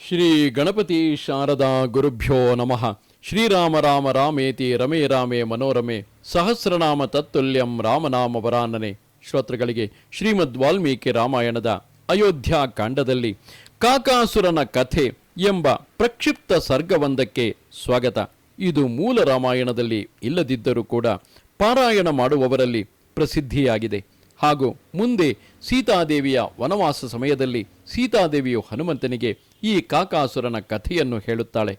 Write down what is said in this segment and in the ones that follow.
ಶ್ರೀ ಗಣಪತಿ ಶಾರದಾ ಗುರುಭ್ಯೋ ನಮಃ. ಶ್ರೀರಾಮ ರಾಮ ರಾಮೇತಿ ರಮೇ ರಾಮೇ ಮನೋರಮೆ ಸಹಸ್ರನಾಮ ತತ್ತುಲ್ಯಂ ರಾಮನಾಮ ವರಾನನೆ. ಶ್ರೋತೃಗಳಿಗೆ ಶ್ರೀಮದ್ ವಾಲ್ಮೀಕಿ ರಾಮಾಯಣದ ಅಯೋಧ್ಯ ಕಾಂಡದಲ್ಲಿ ಕಾಕಾಸುರನ ಕಥೆ ಎಂಬ ಪ್ರಕ್ಷಿಪ್ತ ಸರ್ಗವೊಂದಕ್ಕೆ ಸ್ವಾಗತ. ಇದು ಮೂಲ ರಾಮಾಯಣದಲ್ಲಿ ಇಲ್ಲದಿದ್ದರೂ ಕೂಡ ಪಾರಾಯಣ ಮಾಡುವವರಲ್ಲಿ ಪ್ರಸಿದ್ಧಿಯಾಗಿದೆ. ಹಾಗೂ ಮುಂದೆ ಸೀತಾದೇವಿಯ ವನವಾಸ ಸಮಯದಲ್ಲಿ ಸೀತಾದೇವಿಯು ಹನುಮಂತನಿಗೆ ಈ ಕಾಕಾಸುರನ ಕಥೆಯನ್ನು ಹೇಳುತ್ತಾಳೆ.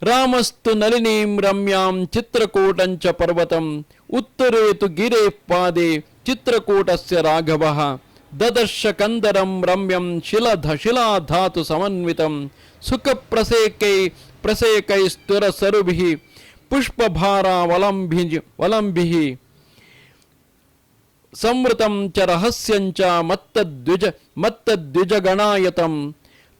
ರಾಮಸ್ತು ನಲಿನೀಂ ರಮ್ಯಾಂ ಚಿತ್ರಕೂಟಂಚ ಪರ್ವತಂ ಉತ್ತರೇತು ಗಿರೇ ಪಾದೆ ಚಿತ್ರಕೂಟಸ್ಯ ರಾಘವಃ ದದರ್ಶ ಕಂದರಂ ರಮ್ಯಂ ಶಿಲಾಧಾತು ಸಮನ್ವಿತಂ ಸುಖ ಪ್ರಸೇಕೈಸ್ತುರ ಸರುಭಿಃ ಪುಷ್ಪಭಾರಾವಲಂಭಿಃ ಸಂವೃತಂ ಚ ರಹಸ್ಯಂಚ ಮತ್ತದ್ವಿಜಗಣಾಯತಂ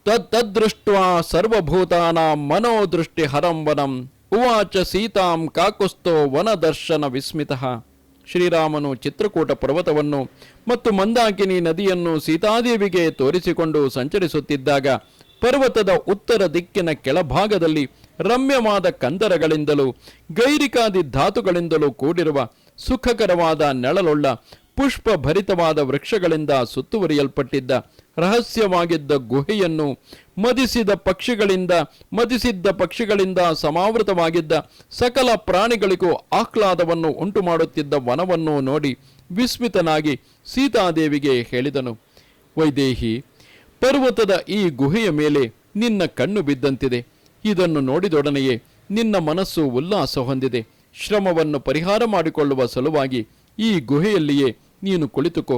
ತದ್ದೃಷ್ಟ್ವಾ ಸರ್ವಭೂತಾನಾಂ ಮನೋದೃಷ್ಟಿ ಹರಂ ವನಂ ಉವಾಚ ಸೀತಾಂ ಕಾಕುಸ್ಥೋ ವನದರ್ಶನ ವಿಸ್ಮಿತಃ. ಶ್ರೀರಾಮನು ಚಿತ್ರಕೂಟ ಪರ್ವತವನ್ನು ಮತ್ತು ಮಂದಾಕಿನಿ ನದಿಯನ್ನು ಸೀತಾದೇವಿಗೆ ತೋರಿಸಿಕೊಂಡು ಸಂಚರಿಸುತ್ತಿದ್ದಾಗ ಪರ್ವತದ ಉತ್ತರ ದಿಕ್ಕಿನ ಕೆಳಭಾಗದಲ್ಲಿ ರಮ್ಯವಾದ ಕಂದರಗಳಿಂದಲೂ ಗೈರಿಕಾದಿ ಧಾತುಗಳಿಂದಲೂ ಕೂಡಿರುವ ಸುಖಕರವಾದ ನೆಳಲುಳ್ಳ ಪುಷ್ಪ ಭರಿತವಾದ ವೃಕ್ಷಗಳಿಂದ ಸುತ್ತುವರಿಯಲ್ಪಟ್ಟಿದ್ದ ರಹಸ್ಯವಾಗಿದ್ದ ಗುಹೆಯನ್ನು ಮದಿಸಿದ್ದ ಪಕ್ಷಿಗಳಿಂದ ಸಮಾವೃತವಾಗಿದ್ದ ಸಕಲ ಪ್ರಾಣಿಗಳಿಗೂ ಆಹ್ಲಾದವನ್ನು ಉಂಟುಮಾಡುತ್ತಿದ್ದ ವನವನ್ನು ನೋಡಿ ವಿಸ್ಮಿತನಾಗಿ ಸೀತಾದೇವಿಗೆ ಹೇಳಿದನು. ವೈದೇಹಿ, ಪರ್ವತದ ಈ ಗುಹೆಯ ಮೇಲೆ ನಿನ್ನ ಕಣ್ಣು ಬಿದ್ದಂತಿದೆ. ಇದನ್ನು ನೋಡಿದೊಡನೆಯೇ ನಿನ್ನ ಮನಸ್ಸು ಉಲ್ಲಾಸ ಹೊಂದಿದೆ. ಶ್ರಮವನ್ನು ಪರಿಹಾರ ಮಾಡಿಕೊಳ್ಳುವ ಸಲುವಾಗಿ ಈ ಗುಹೆಯಲ್ಲಿಯೇ ನೀನು ಕುಳಿತುಕೋ.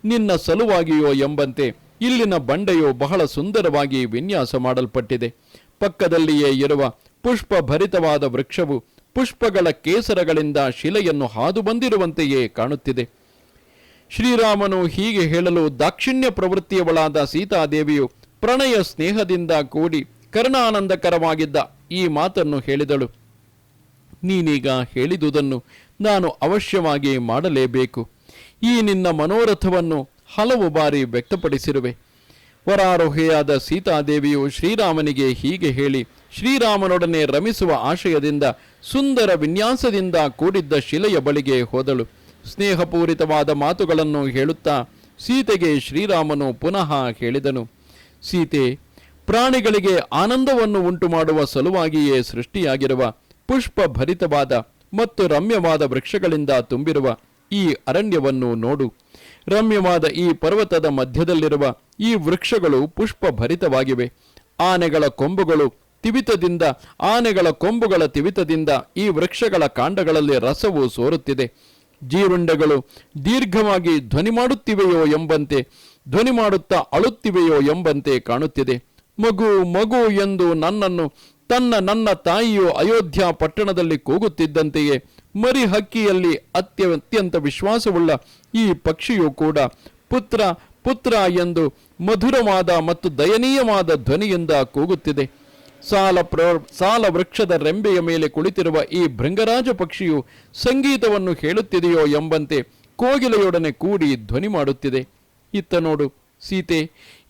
ನಿನ್ನ ಸಲುವಾಗಿಯೋ ಎಂಬಂತೆ ಇಲ್ಲಿನ ಬಂಡೆಯು ಬಹಳ ಸುಂದರವಾಗಿ ವಿನ್ಯಾಸ ಮಾಡಲ್ಪಟ್ಟಿದೆ. ಪಕ್ಕದಲ್ಲಿಯೇ ಇರುವ ಪುಷ್ಪ ಭರಿತವಾದ ವೃಕ್ಷವು ಪುಷ್ಪಗಳ ಕೇಸರಗಳಿಂದ ಶಿಲೆಯನ್ನು ಹಾದು ಬಂದಿರುವಂತೆಯೇ ಕಾಣುತ್ತಿದೆ. ಶ್ರೀರಾಮನು ಹೀಗೆ ಹೇಳಲು ದಾಕ್ಷಿಣ್ಯ ಪ್ರವೃತ್ತಿಯವಳಾದ ಸೀತಾದೇವಿಯು ಪ್ರಣಯ ಸ್ನೇಹದಿಂದ ಕೂಡಿ ಕರ್ಣಾನಂದಕರವಾಗಿದ್ದ ಈ ಮಾತನ್ನು ಹೇಳಿದಳು. ನೀನೀಗ ಹೇಳಿದುದನ್ನು ನಾನು ಅವಶ್ಯವಾಗಿ ಮಾಡಲೇಬೇಕು. ಈ ನಿನ್ನ ಮನೋರಥವನ್ನು ಹಲವು ಬಾರಿ ವ್ಯಕ್ತಪಡಿಸಿರುವೆ. ವರಾರೋಹಿಯಾದ ಸೀತಾದೇವಿಯು ಶ್ರೀರಾಮನಿಗೆ ಹೀಗೆ ಹೇಳಿ ಶ್ರೀರಾಮನೊಡನೆ ರಮಿಸುವ ಆಶಯದಿಂದ ಸುಂದರ ವಿನ್ಯಾಸದಿಂದ ಕೂಡಿದ್ದ ಶಿಲೆಯ ಬಳಿಗೆ ಹೋದಳು. ಸ್ನೇಹಪೂರಿತವಾದ ಮಾತುಗಳನ್ನು ಹೇಳುತ್ತಾ ಸೀತೆಗೆ ಶ್ರೀರಾಮನು ಪುನಃ ಹೇಳಿದನು. ಸೀತೆ, ಪ್ರಾಣಿಗಳಿಗೆ ಆನಂದವನ್ನು ಉಂಟು ಮಾಡುವ ಸಲುವಾಗಿಯೇ ಸೃಷ್ಟಿಯಾಗಿರುವ ಪುಷ್ಪ ಭರಿತವಾದ ಮತ್ತು ರಮ್ಯವಾದ ವೃಕ್ಷಗಳಿಂದ ತುಂಬಿರುವ ಈ ಅರಣ್ಯವನ್ನು ನೋಡು. ರಮ್ಯವಾದ ಈ ಪರ್ವತದ ಮಧ್ಯದಲ್ಲಿರುವ ಈ ವೃಕ್ಷಗಳು ಪುಷ್ಪ ಭರಿತವಾಗಿವೆ. ಆನೆಗಳ ಕೊಂಬುಗಳ ತಿವಿತದಿಂದ ಈ ವೃಕ್ಷಗಳ ಕಾಂಡಗಳಲ್ಲಿ ರಸವು ಸೋರುತ್ತಿದೆ. ಜೀರುಂಡೆಗಳು ದೀರ್ಘವಾಗಿ ಧ್ವನಿ ಮಾಡುತ್ತಾ ಅಳುತ್ತಿವೆಯೋ ಎಂಬಂತೆ ಕಾಣುತ್ತಿದೆ. ಮಗು ಎಂದು ನನ್ನ ತಾಯಿಯು ಅಯೋಧ್ಯ ಪಟ್ಟಣದಲ್ಲಿ ಕೂಗುತ್ತಿದ್ದಂತೆಯೇ ಮರಿ ಹಕ್ಕಿಯಲ್ಲಿ ಅತ್ಯಂತ ವಿಶ್ವಾಸವುಳ್ಳ ಈ ಪಕ್ಷಿಯು ಕೂಡ ಪುತ್ರ ಎಂದು ಮಧುರವಾದ ಮತ್ತು ದಯನೀಯವಾದ ಧ್ವನಿಯಿಂದ ಕೂಗುತ್ತಿದೆ. ಸಾಲ ವೃಕ್ಷದ ರೆಂಬೆಯ ಮೇಲೆ ಕುಳಿತಿರುವ ಈ ಭೃಂಗರಾಜ ಪಕ್ಷಿಯು ಸಂಗೀತವನ್ನು ಹೇಳುತ್ತಿದೆಯೋ ಎಂಬಂತೆ ಕೋಗಿಲೆಯೊಡನೆ ಕೂಡಿ ಧ್ವನಿ ಮಾಡುತ್ತಿದೆ. ಇತ್ತ ನೋಡು ಸೀತೆ,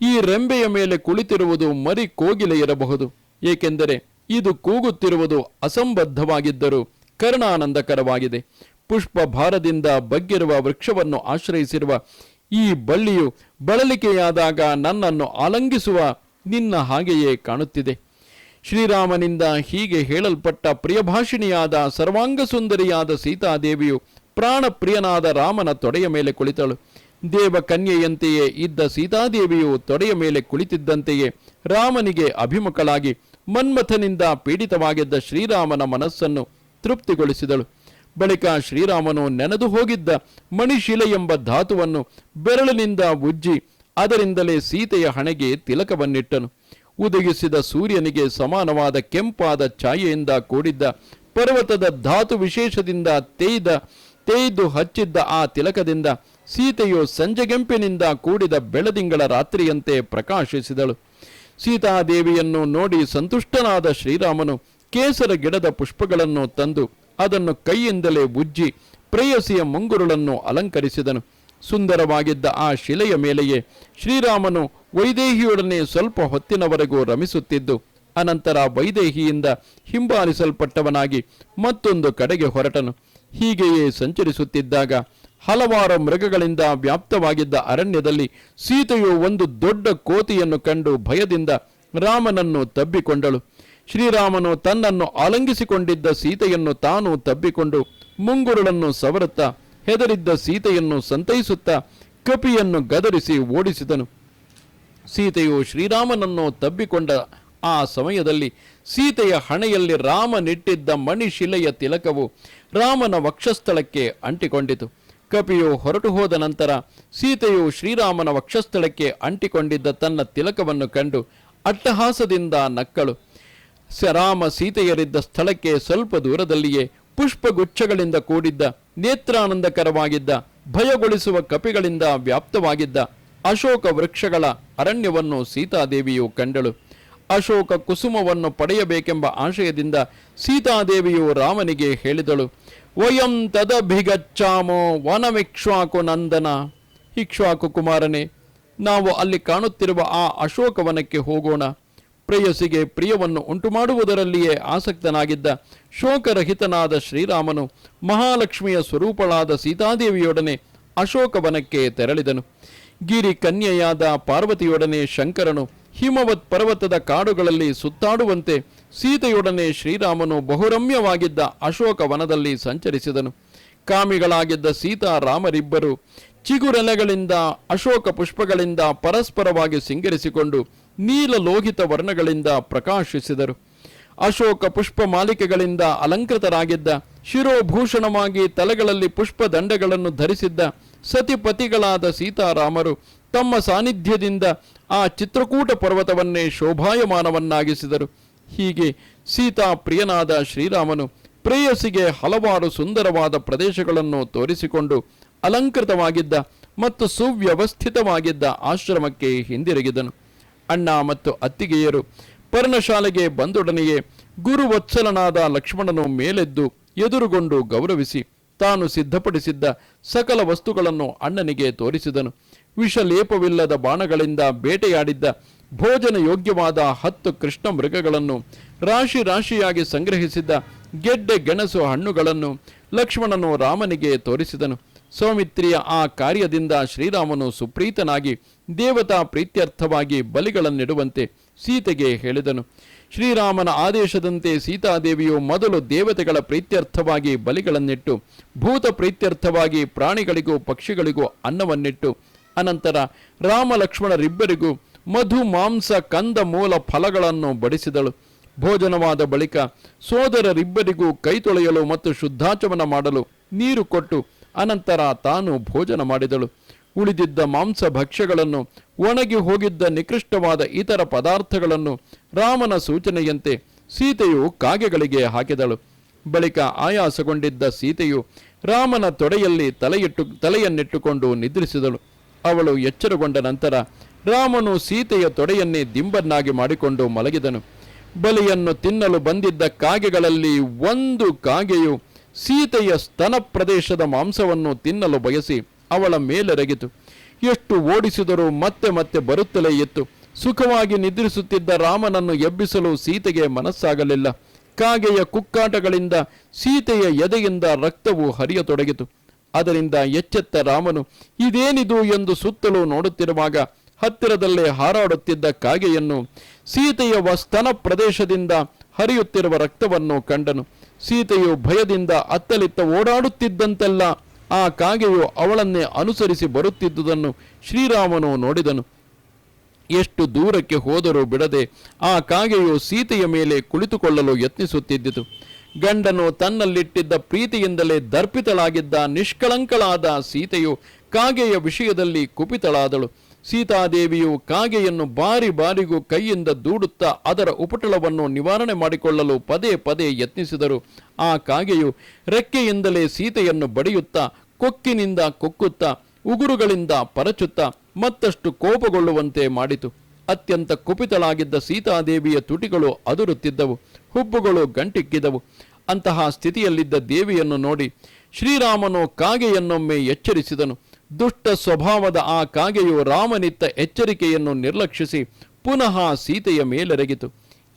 ಈ ರೆಂಬೆಯ ಮೇಲೆ ಕುಳಿತಿರುವುದು ಮರಿ ಕೋಗಿಲೆ ಇರಬಹುದು. ಏಕೆಂದರೆ ಇದು ಕೂಗುತ್ತಿರುವುದು ಅಸಂಬದ್ಧವಾಗಿದ್ದರೂ ಕರ್ಣಾನಂದಕರವಾಗಿದೆ. ಪುಷ್ಪ ಭಾರದಿಂದ ಬಗ್ಗಿರುವ ವೃಕ್ಷವನ್ನು ಆಶ್ರಯಿಸಿರುವ ಈ ಬಳ್ಳಿಯು ಬಳಲಿಕೆಯಾದಾಗ ನನ್ನನ್ನು ಆಲಂಗಿಸುವ ನಿನ್ನ ಹಾಗೆಯೇ ಕಾಣುತ್ತಿದೆ. ಶ್ರೀರಾಮನಿಂದ ಹೀಗೆ ಹೇಳಲ್ಪಟ್ಟ ಪ್ರಿಯಭಾಷಿಣಿಯಾದ ಸರ್ವಾಂಗ ಸುಂದರಿಯಾದ ಸೀತಾದೇವಿಯು ಪ್ರಾಣಪ್ರಿಯನಾದ ರಾಮನ ತೊಡೆಯ ಮೇಲೆ ಕುಳಿತಳು. ದೇವಕನ್ಯೆಯಂತೆಯೇ ಇದ್ದ ಸೀತಾದೇವಿಯು ತೊಡೆಯ ಮೇಲೆ ಕುಳಿತಿದ್ದಂತೆಯೇ ರಾಮನಿಗೆ ಅಭಿಮುಖಳಾಗಿ ಮನ್ಮಥನಿಂದ ಪೀಡಿತವಾಗಿದ್ದ ಶ್ರೀರಾಮನ ಮನಸ್ಸನ್ನು ತೃಪ್ತಿಗೊಳಿಸಿದಳು. ಬಳಿಕ ಶ್ರೀರಾಮನು ನೆನೆದು ಹೋಗಿದ್ದ ಮಣಿಶಿಲೆ ಎಂಬ ಧಾತುವನ್ನು ಬೆರಳಿನಿಂದ ಉಜ್ಜಿ ಅದರಿಂದಲೇ ಸೀತೆಯ ಹಣೆಗೆ ತಿಲಕವನ್ನಿಟ್ಟನು. ಉದಯಿಸಿದ ಸೂರ್ಯನಿಗೆ ಸಮಾನವಾದ ಕೆಂಪಾದ ಛಾಯೆಯಿಂದ ಕೂಡಿದ್ದ ಪರ್ವತದ ಧಾತು ವಿಶೇಷದಿಂದ ತೇಯ್ದು ಹಚ್ಚಿದ್ದ ಆ ತಿಲಕದಿಂದ ಸೀತೆಯು ಸಂಜೆಗೆಂಪಿನಿಂದ ಕೂಡಿದ ಬೆಳದಿಂಗಳ ರಾತ್ರಿಯಂತೆ ಪ್ರಕಾಶಿಸಿದಳು. ಸೀತಾದೇವಿಯನ್ನು ನೋಡಿ ಸಂತುಷ್ಟನಾದ ಶ್ರೀರಾಮನು ಕೇಸರ ಗಿಡದ ಪುಷ್ಪಗಳನ್ನು ತಂದು ಅದನ್ನು ಕೈಯಿಂದಲೇ ಉಜ್ಜಿ ಪ್ರೇಯಸಿಯ ಮುಂಗುರುಳನ್ನು ಅಲಂಕರಿಸಿದನು. ಸುಂದರವಾಗಿದ್ದ ಆ ಶಿಲೆಯ ಮೇಲೆಯೇ ಶ್ರೀರಾಮನು ವೈದೇಹಿಯೊಡನೆ ಸ್ವಲ್ಪ ಹೊತ್ತಿನವರೆಗೂ ರಮಿಸುತ್ತಿದ್ದು ಅನಂತರ ವೈದೇಹಿಯಿಂದ ಹಿಂಬಾಲಿಸಲ್ಪಟ್ಟವನಾಗಿ ಮತ್ತೊಂದು ಕಡೆಗೆ ಹೊರಟನು. ಹೀಗೆಯೇ ಸಂಚರಿಸುತ್ತಿದ್ದಾಗ ಹಲವಾರು ಮೃಗಗಳಿಂದ ವ್ಯಾಪ್ತವಾಗಿದ್ದ ಅರಣ್ಯದಲ್ಲಿ ಸೀತೆಯು ಒಂದು ದೊಡ್ಡ ಕೋತಿಯನ್ನು ಕಂಡು ಭಯದಿಂದ ರಾಮನನ್ನು ತಬ್ಬಿಕೊಂಡಳು. ಶ್ರೀರಾಮನು ತನ್ನನ್ನು ಆಲಂಗಿಸಿಕೊಂಡಿದ್ದ ಸೀತೆಯನ್ನು ತಾನು ತಬ್ಬಿಕೊಂಡು ಮುಂಗುರುಳನ್ನು ಸವರುತ್ತಾ ಹೆದರಿದ್ದ ಸೀತೆಯನ್ನು ಸಂತೈಸುತ್ತಾ ಕಪಿಯನ್ನು ಗದರಿಸಿ ಓಡಿಸಿದನು. ಸೀತೆಯು ಶ್ರೀರಾಮನನ್ನು ತಬ್ಬಿಕೊಂಡ ಆ ಸಮಯದಲ್ಲಿ ಸೀತೆಯ ಹಣೆಯಲ್ಲಿ ರಾಮನಿಟ್ಟಿದ್ದ ಮಣಿಶಿಲೆಯ ತಿಲಕವು ರಾಮನ ವಕ್ಷಸ್ಥಳಕ್ಕೆ ಅಂಟಿಕೊಂಡಿತು. ಕಪಿಯು ಹೊರಟು ಹೋದ ನಂತರ ಸೀತೆಯು ಶ್ರೀರಾಮನ ವಕ್ಷಸ್ಥಳಕ್ಕೆ ಅಂಟಿಕೊಂಡಿದ್ದ ತನ್ನ ತಿಲಕವನ್ನು ಕಂಡು ಅಟ್ಟಹಾಸದಿಂದ ನಕ್ಕಳು. ರಾಮ ಸೀತೆಯರಿದ್ದ ಸ್ಥಳಕ್ಕೆ ಸ್ವಲ್ಪ ದೂರದಲ್ಲಿಯೇ ಪುಷ್ಪಗುಚ್ಛಗಳಿಂದ ಕೂಡಿದ್ದ, ನೇತ್ರಾನಂದಕರವಾಗಿದ್ದ, ಭಯಗೊಳಿಸುವ ಕಪಿಗಳಿಂದ ವ್ಯಾಪ್ತವಾಗಿದ್ದ ಅಶೋಕ ವೃಕ್ಷಗಳ ಅರಣ್ಯವನ್ನು ಸೀತಾದೇವಿಯು ಕಂಡಳು. ಅಶೋಕ ಕುಸುಮವನ್ನು ಪಡೆಯಬೇಕೆಂಬ ಆಶಯದಿಂದ ಸೀತಾದೇವಿಯು ರಾಮನಿಗೆ ಹೇಳಿದಳು, ವಯಂ ತದಭಿಗಚ್ಚಾಮೋ ವನಮಿಕ್ಷ್ವಾಕು ನಂದನ. ಇಕ್ಷ್ವಾಕು ಕುಮಾರನೇ, ನಾವು ಅಲ್ಲಿ ಕಾಣುತ್ತಿರುವ ಆ ಅಶೋಕವನಕ್ಕೆ ಹೋಗೋಣ. ಪ್ರೇಯಸಿಗೆ ಪ್ರಿಯವನ್ನು ಉಂಟುಮಾಡುವುದರಲ್ಲಿಯೇ ಆಸಕ್ತನಾಗಿದ್ದ ಶೋಕರಹಿತನಾದ ಶ್ರೀರಾಮನು ಮಹಾಲಕ್ಷ್ಮಿಯ ಸ್ವರೂಪಳಾದ ಸೀತಾದೇವಿಯೊಡನೆ ಅಶೋಕವನಕ್ಕೆ ತೆರಳಿದನು. ಗಿರಿ ಕನ್ಯೆಯಾದ ಪಾರ್ವತಿಯೊಡನೆ ಶಂಕರನು ಹಿಮವತ್ ಪರ್ವತದ ಕಾಡುಗಳಲ್ಲಿ ಸುತ್ತಾಡುವಂತೆ ಸೀತೆಯೊಡನೆ ಶ್ರೀರಾಮನು ಬಹುರಮ್ಯವಾಗಿದ್ದ ಅಶೋಕವನದಲ್ಲಿ ಸಂಚರಿಸಿದನು. ಕಾಮಿಗಳಾಗಿದ್ದ ಸೀತಾರಾಮರಿಬ್ಬರು ಚಿಗುರೆಲೆಗಳಿಂದ ಅಶೋಕ ಪುಷ್ಪಗಳಿಂದ ಪರಸ್ಪರವಾಗಿ ಸಿಂಗರಿಸಿಕೊಂಡು ನೀಲಲೋಹಿತ ವರ್ಣಗಳಿಂದ ಪ್ರಕಾಶಿಸಿದರು. ಅಶೋಕ ಪುಷ್ಪ ಮಾಲಿಕೆಗಳಿಂದ ಅಲಂಕೃತರಾಗಿದ್ದ, ಶಿರೋಭೂಷಣವಾಗಿ ತಲೆಗಳಲ್ಲಿ ಪುಷ್ಪ ದಂಡಗಳನ್ನು ಧರಿಸಿದ್ದ ಸತಿಪತಿಗಳಾದ ಸೀತಾರಾಮರು ತಮ್ಮ ಸಾನ್ನಿಧ್ಯದಿಂದ ಆ ಚಿತ್ರಕೂಟ ಪರ್ವತವನ್ನೇ ಶೋಭಾಯಮಾನವನ್ನಾಗಿಸಿದರು. ಹೀಗೆ ಸೀತಾ ಪ್ರಿಯನಾದ ಶ್ರೀರಾಮನು ಪ್ರೇಯಸಿಗೆ ಹಲವಾರು ಸುಂದರವಾದ ಪ್ರದೇಶಗಳನ್ನು ತೋರಿಸಿಕೊಂಡು ಅಲಂಕೃತವಾಗಿದ್ದ ಮತ್ತು ಸುವ್ಯವಸ್ಥಿತವಾಗಿದ್ದ ಆಶ್ರಮಕ್ಕೆ ಹಿಂದಿರುಗಿದನು. ಅಣ್ಣ ಮತ್ತು ಅತ್ತಿಗೆಯರು ಪರ್ಣಶಾಲೆಗೆ ಬಂದೊಡನೆಯೇ ಗುರುವತ್ಸಲನಾದ ಲಕ್ಷ್ಮಣನು ಮೇಲೆದ್ದು ಎದುರುಗೊಂಡು ಗೌರವಿಸಿ ತಾನು ಸಿದ್ಧಪಡಿಸಿದ್ದ ಸಕಲ ವಸ್ತುಗಳನ್ನು ಅಣ್ಣನಿಗೆ ತೋರಿಸಿದನು. ವಿಷಲೇಪವಿಲ್ಲದ ಬಾಣಗಳಿಂದ ಬೇಟೆಯಾಡಿದ್ದ ಭೋಜನ ಯೋಗ್ಯವಾದ 10 ಕೃಷ್ಣ ಮೃಗಗಳನ್ನು, ರಾಶಿ ರಾಶಿಯಾಗಿ ಸಂಗ್ರಹಿಸಿದ್ದ ಗೆಡ್ಡೆ ಗೆಣಸು ಹಣ್ಣುಗಳನ್ನು ಲಕ್ಷ್ಮಣನು ರಾಮನಿಗೆ ತೋರಿಸಿದನು. ಸೌಮಿತ್ರಿಯ ಆ ಕಾರ್ಯದಿಂದ ಶ್ರೀರಾಮನು ಸುಪ್ರೀತನಾಗಿ ದೇವತಾ ಪ್ರೀತ್ಯರ್ಥವಾಗಿ ಬಲಿಗಳನ್ನಿಡುವಂತೆ ಸೀತೆಗೆ ಹೇಳಿದನು. ಶ್ರೀರಾಮನ ಆದೇಶದಂತೆ ಸೀತಾದೇವಿಯು ಮೊದಲು ದೇವತೆಗಳ ಪ್ರೀತ್ಯರ್ಥವಾಗಿ ಬಲಿಗಳನ್ನಿಟ್ಟು, ಭೂತ ಪ್ರೀತ್ಯರ್ಥವಾಗಿ ಪ್ರಾಣಿಗಳಿಗೂ ಪಕ್ಷಿಗಳಿಗೂ ಅನ್ನವನ್ನಿಟ್ಟು, ಅನಂತರ ರಾಮ ಲಕ್ಷ್ಮಣರಿಬ್ಬರಿಗೂ ಮಧು ಮಾಂಸ ಕಂದ ಮೂಲ ಫಲಗಳನ್ನು ಬಡಿಸಿದಳು. ಭೋಜನವಾದ ಬಳಿಕ ಸೋದರರಿಬ್ಬರಿಗೂ ಕೈ ತೊಳೆಯಲು ಮತ್ತು ಶುದ್ಧಾಚಮನ ಮಾಡಲು ನೀರು ಕೊಟ್ಟು ಅನಂತರ ತಾನು ಭೋಜನ ಮಾಡಿದಳು. ಉಳಿದಿದ್ದ ಮಾಂಸ ಭಕ್ಷ್ಯಗಳನ್ನು, ಒಣಗಿ ಹೋಗಿದ್ದ ನಿಕೃಷ್ಟವಾದ ಇತರ ಪದಾರ್ಥಗಳನ್ನು ರಾಮನ ಸೂಚನೆಯಂತೆ ಸೀತೆಯು ಕಾಗೆಗಳಿಗೆ ಹಾಕಿದಳು. ಬಳಿಕ ಆಯಾಸಗೊಂಡಿದ್ದ ಸೀತೆಯು ರಾಮನ ತೊಡೆಯಲ್ಲಿ ತಲೆಯನ್ನಿಟ್ಟುಕೊಂಡು ನಿದ್ರಿಸಿದಳು. ಅವಳು ಎಚ್ಚರಗೊಂಡ ನಂತರ ರಾಮನು ಸೀತೆಯ ತೊಡೆಯನ್ನೇ ದಿಂಬನ್ನಾಗಿ ಮಾಡಿಕೊಂಡು ಮಲಗಿದನು. ಬಲಿಯನ್ನು ತಿನ್ನಲು ಬಂದಿದ್ದ ಕಾಗೆಗಳಲ್ಲಿ ಒಂದು ಕಾಗೆಯು ಸೀತೆಯ ಸ್ತನ ಪ್ರದೇಶದ ಮಾಂಸವನ್ನು ತಿನ್ನಲು ಬಯಸಿ ಅವಳ ಮೇಲೆರಗಿತು. ಎಷ್ಟು ಓಡಿಸಿದರೂ ಮತ್ತೆ ಮತ್ತೆ ಬರುತ್ತಲೇ ಇತ್ತು. ಸುಖವಾಗಿ ನಿದ್ರಿಸುತ್ತಿದ್ದ ರಾಮನನ್ನು ಎಬ್ಬಿಸಲು ಸೀತೆಗೆ ಮನಸ್ಸಾಗಲಿಲ್ಲ. ಕಾಗೆಯ ಕುಕ್ಕಾಟಗಳಿಂದ ಸೀತೆಯ ಎದೆಯಿಂದ ರಕ್ತವು ಹರಿಯತೊಡಗಿತು. ಅದರಿಂದ ಎಚ್ಚೆತ್ತ ರಾಮನು ಇದೇನಿದು ಎಂದು ಸುತ್ತಲೂ ನೋಡುತ್ತಿರುವಾಗ ಹತ್ತಿರದಲ್ಲೇ ಹಾರಾಡುತ್ತಿದ್ದ ಕಾಗೆಯನ್ನು, ಸೀತೆಯ ಸ್ತನ ಪ್ರದೇಶದಿಂದ ಹರಿಯುತ್ತಿರುವ ರಕ್ತವನ್ನು ಕಂಡನು. ಸೀತೆಯು ಭಯದಿಂದ ಅತ್ತಲಿತ್ತ ಓಡಾಡುತ್ತಿದ್ದಂತೆಲ್ಲ ಆ ಕಾಗೆಯು ಅವಳನ್ನೇ ಅನುಸರಿಸಿ ಬರುತ್ತಿದ್ದುದನ್ನು ಶ್ರೀರಾಮನು ನೋಡಿದನು. ಎಷ್ಟು ದೂರಕ್ಕೆ ಹೋದರೂ ಬಿಡದೆ ಆ ಕಾಗೆಯು ಸೀತೆಯ ಮೇಲೆ ಕುಳಿತುಕೊಳ್ಳಲು ಯತ್ನಿಸುತ್ತಿದ್ದಿತು. ಗಂಡನು ತನ್ನಲ್ಲಿಟ್ಟಿದ್ದ ಪ್ರೀತಿಯಿಂದಲೇ ದರ್ಪಿತಳಾಗಿದ್ದ ನಿಷ್ಕಳಂಕಳಾದ ಸೀತೆಯು ಕಾಗೆಯ ವಿಷಯದಲ್ಲಿ ಕುಪಿತಳಾದಳು. ಸೀತಾದೇವಿಯು ಕಾಗೆಯನ್ನು ಬಾರಿ ಬಾರಿಗೂ ಕೈಯಿಂದ ದೂಡುತ್ತಾ ಅದರ ಉಪಟಳವನ್ನು ನಿವಾರಣೆ ಮಾಡಿಕೊಳ್ಳಲು ಪದೇ ಪದೇ ಯತ್ನಿಸಿದರು. ಆ ಕಾಗೆಯು ರೆಕ್ಕೆಯಿಂದಲೇ ಸೀತೆಯನ್ನು ಬಡಿಯುತ್ತಾ, ಕೊಕ್ಕಿನಿಂದ ಕೊಕ್ಕುತ್ತಾ, ಉಗುರುಗಳಿಂದ ಪರಚುತ್ತಾ ಮತ್ತಷ್ಟು ಕೋಪಗೊಳ್ಳುವಂತೆ ಮಾಡಿತು. ಅತ್ಯಂತ ಕುಪಿತಳಾಗಿದ್ದ ಸೀತಾದೇವಿಯ ತುಟಿಗಳು ಅದುರುತ್ತಿದ್ದವು, ಹುಬ್ಬುಗಳು ಗಂಟಿಕ್ಕಿದವು. ಅಂತಹ ಸ್ಥಿತಿಯಲ್ಲಿದ್ದ ದೇವಿಯನ್ನು ನೋಡಿ ಶ್ರೀರಾಮನು ಕಾಗೆಯನ್ನೊಮ್ಮೆ ಎಚ್ಚರಿಸಿದನು. ದುಷ್ಟ ಸ್ವಭಾವದ ಆ ಕಾಗೆಯು ರಾಮನಿತ್ತ ಎಚ್ಚರಿಕೆಯನ್ನು ನಿರ್ಲಕ್ಷಿಸಿ ಪುನಃ ಸೀತೆಯ ಮೇಲೆರಗಿತು.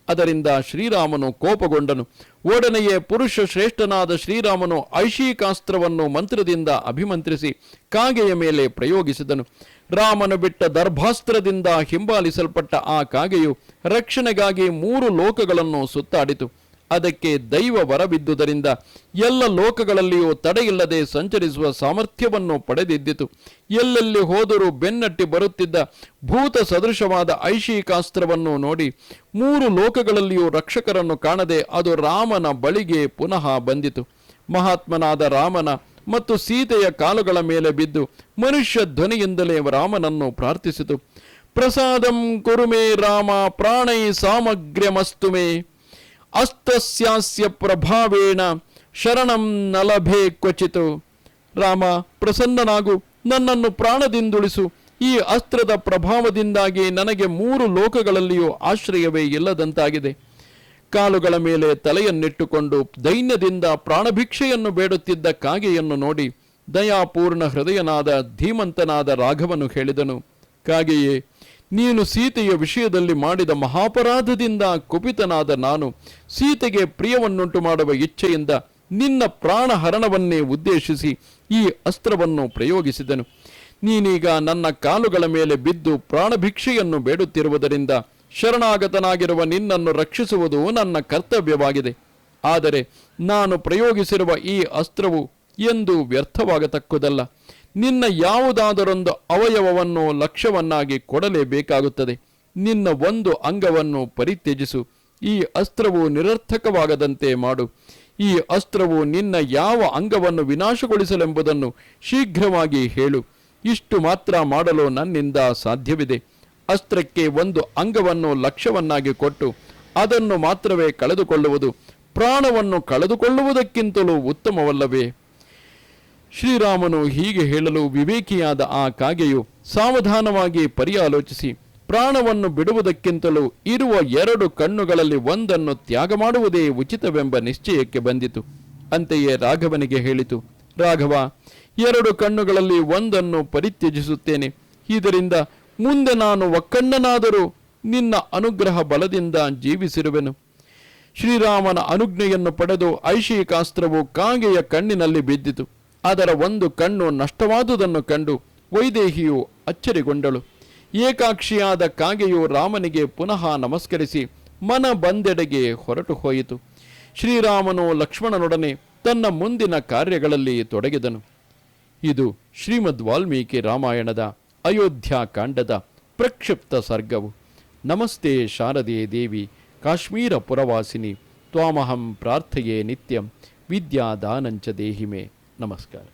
ಅದರಿಂದ ಶ್ರೀರಾಮನು ಕೋಪಗೊಂಡನು. ಒಡನೆಯೇ ಪುರುಷ ಶ್ರೇಷ್ಠನಾದ ಶ್ರೀರಾಮನು ಐಶಿಕಾಸ್ತ್ರವನ್ನು ಮಂತ್ರದಿಂದ ಅಭಿಮಂತ್ರಿಸಿ ಕಾಗೆಯ ಮೇಲೆ ಪ್ರಯೋಗಿಸಿದನು. ರಾಮನು ಬಿಟ್ಟ ದರ್ಭಾಸ್ತ್ರದಿಂದ ಹಿಂಬಾಲಿಸಲ್ಪಟ್ಟ ಆ ಕಾಗೆಯು ರಕ್ಷಣೆಗಾಗಿ 3 ಲೋಕಗಳನ್ನು ಸುತ್ತಾಡಿತು. ಅದಕ್ಕೆ ದೈವ ವರವಿದ್ದುದರಿಂದ ಎಲ್ಲ ಲೋಕಗಳಲ್ಲಿಯೂ ತಡೆಯಿಲ್ಲದೆ ಸಂಚರಿಸುವ ಸಾಮರ್ಥ್ಯವನ್ನು ಪಡೆದಿದ್ದಿತು. ಎಲ್ಲೆಲ್ಲಿ ಹೋದರೂ ಬೆನ್ನಟ್ಟಿ ಬರುತ್ತಿದ್ದ ಭೂತ ಸದೃಶವಾದ ಐಶಿಕಾಸ್ತ್ರವನ್ನು ನೋಡಿ 3 ಲೋಕಗಳಲ್ಲಿಯೂ ರಕ್ಷಕರನ್ನು ಕಾಣದೆ ಅದು ರಾಮನ ಬಳಿಗೆ ಪುನಃ ಬಂದಿತು. ಮಹಾತ್ಮನಾದ ರಾಮನ ಮತ್ತು ಸೀತೆಯ ಕಾಲುಗಳ ಮೇಲೆ ಬಿದ್ದು ಮನುಷ್ಯ ಧ್ವನಿಯಿಂದಲೇ ರಾಮನನ್ನು ಪ್ರಾರ್ಥಿಸಿತು. ಪ್ರಸಾದಂ ಕುರುಮೇ ರಾಮ ಪ್ರಾಣೈ ಸಾಮಗ್ರ್ಯಮಸ್ತುಮೇ ಅಸ್ತಸ್ಯಾಸ್ಯ ಪ್ರಭಾವೇಣ ಶರಣಂ ನಲಭೆ ಕ್ವಚಿತು. ರಾಮ, ಪ್ರಸನ್ನನಾಗು, ನನ್ನನ್ನು ಪ್ರಾಣದಿಂದುಳಿಸು. ಈ ಅಸ್ತ್ರದ ಪ್ರಭಾವದಿಂದಾಗಿ ನನಗೆ 3 ಲೋಕಗಳಲ್ಲಿಯೂ ಆಶ್ರಯವೇ ಇಲ್ಲದಂತಾಗಿದೆ. ಕಾಲುಗಳ ಮೇಲೆ ತಲೆಯನ್ನಿಟ್ಟುಕೊಂಡು ದೈನ್ಯದಿಂದ ಪ್ರಾಣಭಿಕ್ಷೆಯನ್ನು ಬೇಡುತ್ತಿದ್ದ ಕಾಗೆಯನ್ನು ನೋಡಿ ದಯಾಪೂರ್ಣ ಹೃದಯನಾದ ಧೀಮಂತನಾದ ರಾಘವನು ಹೇಳಿದನು, ಕಾಗೆಯೇ, ನೀನು ಸೀತೆಯ ವಿಷಯದಲ್ಲಿ ಮಾಡಿದ ಮಹಾಪರಾಧದಿಂದ ಕುಪಿತನಾದ ನಾನು ಸೀತೆಗೆ ಪ್ರಿಯವನ್ನುಂಟು ಮಾಡುವ ಇಚ್ಛೆಯಿಂದ ನಿನ್ನ ಪ್ರಾಣಹರಣವನ್ನೇ ಉದ್ದೇಶಿಸಿ ಈ ಅಸ್ತ್ರವನ್ನು ಪ್ರಯೋಗಿಸಿದನು. ನೀನೀಗ ನನ್ನ ಕಾಲುಗಳ ಮೇಲೆ ಬಿದ್ದು ಪ್ರಾಣಭಿಕ್ಷೆಯನ್ನು ಬೇಡುತ್ತಿರುವುದರಿಂದ ಶರಣಾಗತನಾಗಿರುವ ನಿನ್ನನ್ನು ರಕ್ಷಿಸುವುದು ನನ್ನ ಕರ್ತವ್ಯವಾಗಿದೆ. ಆದರೆ ನಾನು ಪ್ರಯೋಗಿಸಿರುವ ಈ ಅಸ್ತ್ರವು ಎಂದು ವ್ಯರ್ಥವಾಗತಕ್ಕುದಲ್ಲ. ನಿನ್ನ ಯಾವುದಾದರೊಂದು ಅವಯವವನ್ನು ಲಕ್ಷ್ಯವನ್ನಾಗಿ ಕೊಡಲೇಬೇಕಾಗುತ್ತದೆ. ನಿನ್ನ ಒಂದು ಅಂಗವನ್ನು ಪರಿತ್ಯಜಿಸು. ಈ ಅಸ್ತ್ರವು ನಿರರ್ಥಕವಾಗದಂತೆ ಮಾಡು. ಈ ಅಸ್ತ್ರವು ನಿನ್ನ ಯಾವ ಅಂಗವನ್ನು ವಿನಾಶಗೊಳಿಸಲೆಂಬುದನ್ನು ಶೀಘ್ರವಾಗಿ ಹೇಳು. ಇಷ್ಟು ಮಾತ್ರ ಮಾಡಲು ನನ್ನಿಂದ ಸಾಧ್ಯವಿದೆ. ಅಸ್ತ್ರಕ್ಕೆ ಒಂದು ಅಂಗವನ್ನು ಲಕ್ಷ್ಯವನ್ನಾಗಿ ಕೊಟ್ಟು ಅದನ್ನು ಮಾತ್ರವೇ ಕಳೆದುಕೊಳ್ಳುವುದು ಪ್ರಾಣವನ್ನು ಕಳೆದುಕೊಳ್ಳುವುದಕ್ಕಿಂತಲೂ ಉತ್ತಮವಲ್ಲವೇ? ಶ್ರೀರಾಮನು ಹೀಗೆ ಹೇಳಲು ವಿವೇಕಿಯಾದ ಆ ಕಾಗೆಯು ಸಾವಧಾನವಾಗಿ ಪರ್ಯಾಲೋಚಿಸಿ ಪ್ರಾಣವನ್ನು ಬಿಡುವುದಕ್ಕಿಂತಲೂ ಇರುವ 2 ಕಣ್ಣುಗಳಲ್ಲಿ ಒಂದನ್ನು ತ್ಯಾಗ ಮಾಡುವುದೇ ಉಚಿತವೆಂಬ ನಿಶ್ಚಯಕ್ಕೆ ಬಂದಿತು. ಅಂತೆಯೇ ರಾಘವನಿಗೆ ಹೇಳಿತು, ರಾಘವ, 2 ಕಣ್ಣುಗಳಲ್ಲಿ ಒಂದನ್ನು ಪರಿತ್ಯಜಿಸುತ್ತೇನೆ. ಇದರಿಂದ ಮುಂದೆ ನಾನು ಒಕ್ಕಣ್ಣನಾದರೂ ನಿನ್ನ ಅನುಗ್ರಹ ಬಲದಿಂದ ಜೀವಿಸಿರುವೆನು. ಶ್ರೀರಾಮನ ಅನುಜ್ಞೆಯನ್ನು ಪಡೆದು ಐಶಿಕಾಸ್ತ್ರವು ಕಾಗೆಯ ಕಣ್ಣಿನಲ್ಲಿ ಬಿದ್ದಿತು. ಅದರ ಒಂದು ಕಣ್ಣು ನಷ್ಟವಾದುದನ್ನು ಕಂಡು ವೈದೇಹಿಯು ಅಚ್ಚರಿಗೊಂಡಳು. ಏಕಾಕ್ಷಿಯಾದ ಕಾಗೆಯು ರಾಮನಿಗೆ ಪುನಃ ನಮಸ್ಕರಿಸಿ ಮನ ಬಂದೆಡೆಗೆ ಹೊರಟು ಹೋಯಿತು. ಶ್ರೀರಾಮನು ಲಕ್ಷ್ಮಣನೊಡನೆ ತನ್ನ ಮುಂದಿನ ಕಾರ್ಯಗಳಲ್ಲಿ ತೊಡಗಿದನು. ಇದು ಶ್ರೀಮದ್ ವಾಲ್ಮೀಕಿ ರಾಮಾಯಣದ ಅಯೋಧ್ಯಾಕಾಂಡದ ಪ್ರಕ್ಷಿಪ್ತ ಸರ್ಗವು. ನಮಸ್ತೆ ಶಾರದೆ ದೇವಿ ಕಾಶ್ಮೀರ ಪುರವಾಸಿನಿ ತ್ವಾಮಹಂ ಪ್ರಾರ್ಥಯೇ ನಿತ್ಯಂ ವಿದ್ಯಾದಾನಂಚ ದೇಹಿಮೆ. ನಮಸ್ಕಾರ.